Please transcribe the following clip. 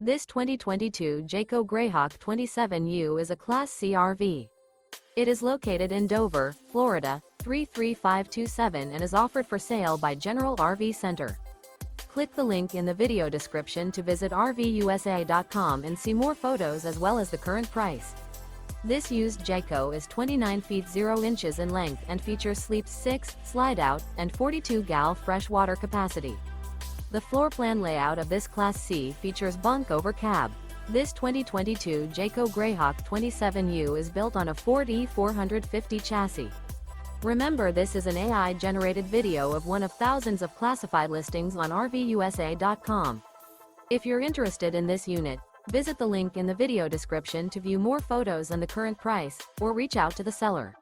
This 2022 Jayco Greyhawk 27U is a Class C RV. It is located in Dover, Florida, 33527 and is offered for sale by General RV Center. Click the link in the video description to visit RVUSA.com and see more photos as well as the current price. This used Jayco is 29 feet 0 inches in length and features sleeps 6, slide-out, and 42 gal freshwater capacity. The floor plan layout of this Class C features bunk over cab. This 2022 Jayco Greyhawk 27U is built on a Ford E450 chassis. Remember, this is an AI-generated video of one of thousands of classified listings on RVUSA.com. If you're interested in this unit, visit the link in the video description to view more photos and the current price, or reach out to the seller.